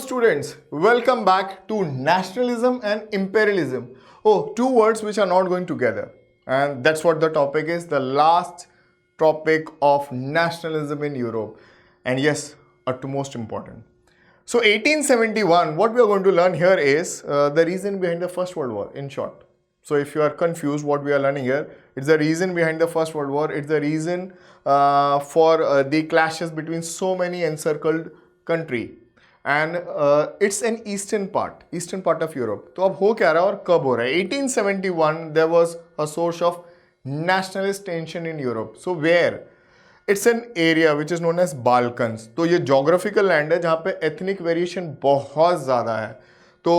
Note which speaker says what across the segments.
Speaker 1: students, welcome back to nationalism and imperialism. Oh, two words which are not going together. And that's what the topic is, the last topic of nationalism in Europe. And yes, utmost important. So 1871, what we are going to learn here is the reason behind the First World War, in short. So if you are confused what we are learning here, it's the reason behind the First World War. It's the reason for the clashes between so many encircled country. And it's an eastern part of Europe. तो अब हो क्या रहा है और कब हो रहा है? 1871 there was a source of nationalist tension in Europe. So where it's an area which is known as Balkans. तो ये जोग्राफिकल लैंड है जहाँ पे एथनिक वेरिएशन बहुत ज़्यादा है. तो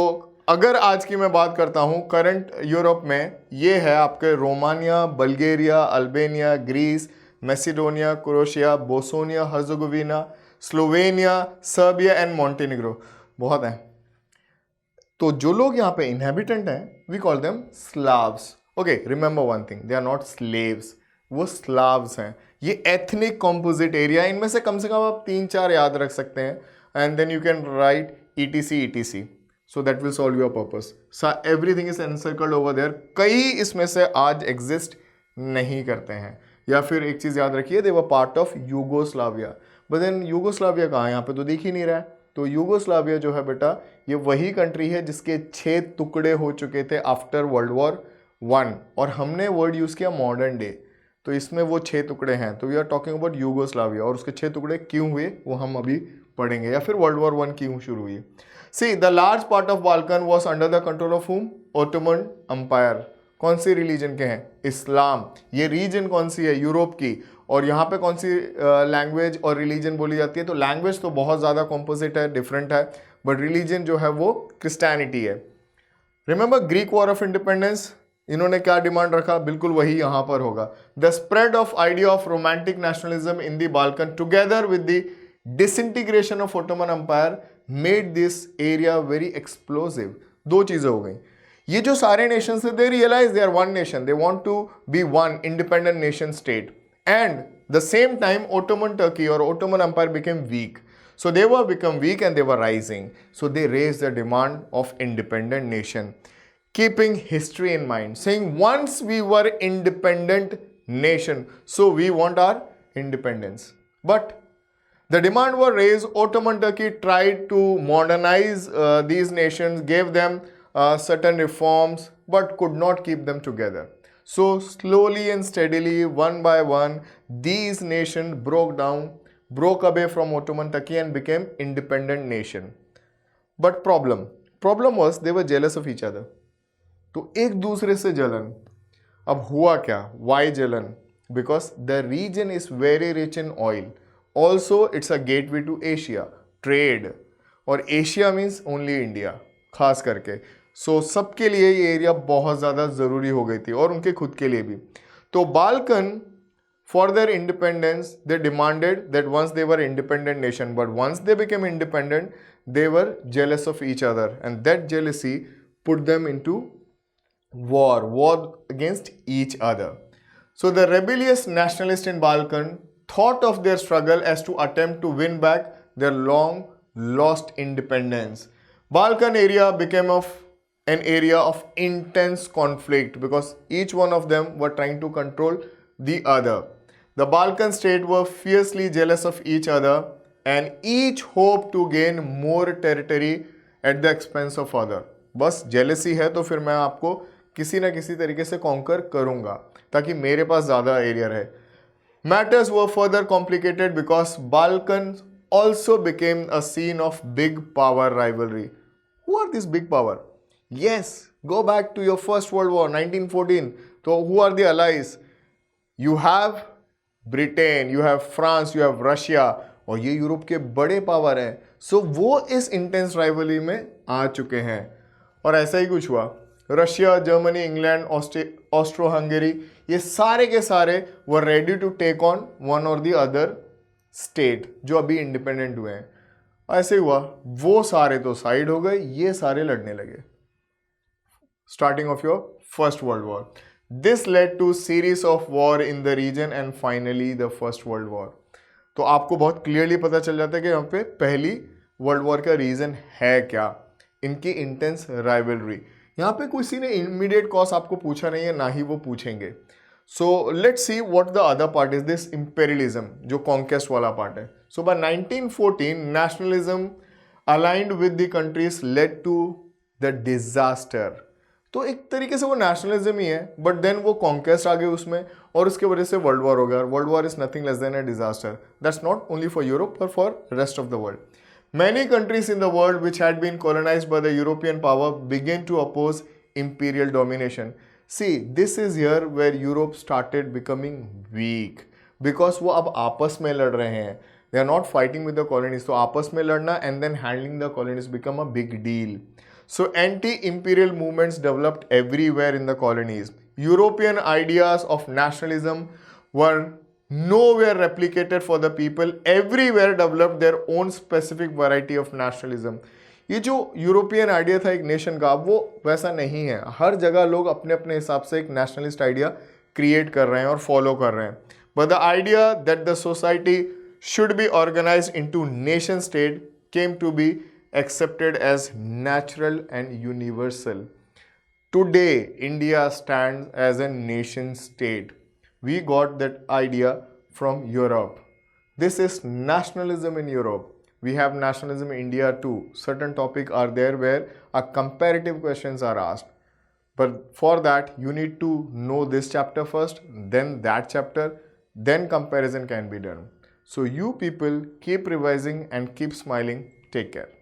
Speaker 1: अगर आज की मैं बात करता हूँ करंट यूरोप में, ये है आपके Romania, Bulgaria, Albania, Greece, Macedonia, Croatia, Bosnia Herzegovina, Slovenia, Serbia and Montenegro. बहुत हैं. तो जो लोग यहाँ पे इनहेबिटेंट हैं we call them Slavs. Okay, remember one thing, they are not slaves, वो स्लाव्स हैं. ये एथनिक कॉम्पोजिट एरिया, इनमें से कम आप 3-4 याद रख सकते हैं and then you can write ETC. So that will solve your purpose. Everything is encircled over there. कई इसमें से आज एग्जिस्ट नहीं करते हैं. या फिर एक चीज़ याद रखिए, they were part of Yugoslavia. But then Yugoslavia कहाँ है? यहाँ पे तो दिख ही नहीं रहा है. तो यूगोस्लाविया जो है बेटा, ये वही कंट्री है जिसके 6 टुकड़े हो चुके थे आफ्टर वर्ल्ड वॉर 1. और हमने वर्ड यूज़ किया मॉडर्न डे. तो इसमें वो 6 टुकड़े हैं. तो we are talking about Yugoslavia. और उसके 6 टुकड़े क्यों हुए वो हम अभी पढ़ेंगे. या फिर वर्ल्ड वॉर 1 क्यों शुरू हुई. See the large part of Balkan was under the control of whom? Ottoman empire. कौन सी रिलीजन के हैं? इस्लाम. ये रीजन कौन सी है? यूरोप की. और यहाँ पे कौन सी लैंग्वेज और रिलीजन बोली जाती है? तो लैंग्वेज तो बहुत ज़्यादा कॉम्पोजिट है, डिफरेंट है, बट रिलीजन जो है वो क्रिस्टियनिटी है. Remember Greek war of independence, इन्होंने क्या डिमांड रखा? बिल्कुल वही यहाँ पर होगा. The spread of idea of romantic nationalism in the Balkan together with the disintegration of Ottoman empire made this area very explosive. दो चीज़ें हो गई. ये जो सारे नेशंस थे, they realise they are one nation, they want to be one independent nation state. And the same time Ottoman Turkey or Ottoman Empire became weak. So they were become weak and they were rising. So they raised the demand of independent nation, keeping history in mind, saying once we were independent nation, so we want our independence. But the demand were raised. Ottoman Turkey tried to modernize these nations, gave them certain reforms, but could not keep them together. So slowly and steadily, one by one, these nations broke away from Ottoman Turkey and became independent nation. But problem was they were jealous of each other. तो एक दूसरे से जलन. अब हुआ क्या? Why जलन? Because the region is very rich in oil. Also, it's a gateway to Asia, trade. और Asia means only India, खास करके. सो सबके लिए ये एरिया बहुत ज़्यादा ज़रूरी हो गई थी और उनके खुद के लिए भी. तो Balkan for their independence they demanded that once they were independent nation, but once they became independent they were jealous of each other and that jealousy put them into war against each other. So the rebellious nationalist in Balkan thought of their struggle as to attempt to win back their long lost independence. Balkan area became an area of intense conflict because each one of them were trying to control the other. The Balkan states were fiercely jealous of each other and each hoped to gain more territory at the expense of other. बस jealousy है तो फिर मैं आपको किसी ना किसी तरीके से conquer करूँगा ताकि मेरे पास ज़्यादा एरिया रहे. Matters were further complicated because Balkans also became a scene of big power rivalry. Who are these big power? Yes, go back to your First World War 1914. So who are the allies? You have Britain, you have France, you have Russia, और ये Europe के बड़े power हैं. सो वो इस intense rivalry में आ चुके हैं. और ऐसा ही कुछ हुआ. Russia, Germany, England, Austro Hungary, ये सारे के सारे were ready to take on one or the other state जो अभी इंडिपेंडेंट हुए हैं. ऐसे हुआ, वो सारे तो साइड हो गए, ये सारे लड़ने लगे. Starting of your first world war. This led to series of war in the region and finally the first world war. तो आपको बहुत क्लियरली पता चल जाता है कि यहाँ पे पहली वर्ल्ड वॉर का रीज़न है क्या, इनकी इंटेंस राइवलरी। यहाँ पे किसी ने इमीडिएट कॉज आपको पूछा नहीं है, ना ही वो पूछेंगे। So let's see what the other part is this imperialism, जो कॉन्केस्ट वाला पार्ट है। So by 1914 nationalism aligned with the countries led to the disaster. तो एक तरीके से वो नेशनलिज्म ही है, बट देन वो कॉन्केस्ट आ गई उसमें, और उसके वजह से वर्ल्ड वॉर हो गया। World war is nothing less than a disaster. That's not only for Europe but for rest of the world. Many countries in the world which had been colonized by the European power began to oppose imperial domination. See, this is here where Europe started becoming weak because वो अब आपस में लड़ रहे हैं. They are not fighting with the colonies. तो आपस में लड़ना and then handling the colonies become a big deal. So anti-imperial movements developed everywhere in the colonies. European ideas of nationalism were nowhere replicated for the people. Everywhere developed their own specific variety of nationalism. ये जो European idea था एक nation का, वो वैसा नहीं है. हर जगह लोग अपने अपने हिसाब से एक नेशनलिस्ट आइडिया क्रिएट कर रहे हैं और फॉलो कर रहे हैं. But the idea that the society should be organised into nation state came to be accepted as natural and universal. Today, India stands as a nation state. We got that idea from Europe. This is nationalism in Europe. We have nationalism in India too. Certain topics are there where a comparative questions are asked. But for that, you need to know this chapter first, then that chapter, then comparison can be done. So you people keep revising and keep smiling. Take care.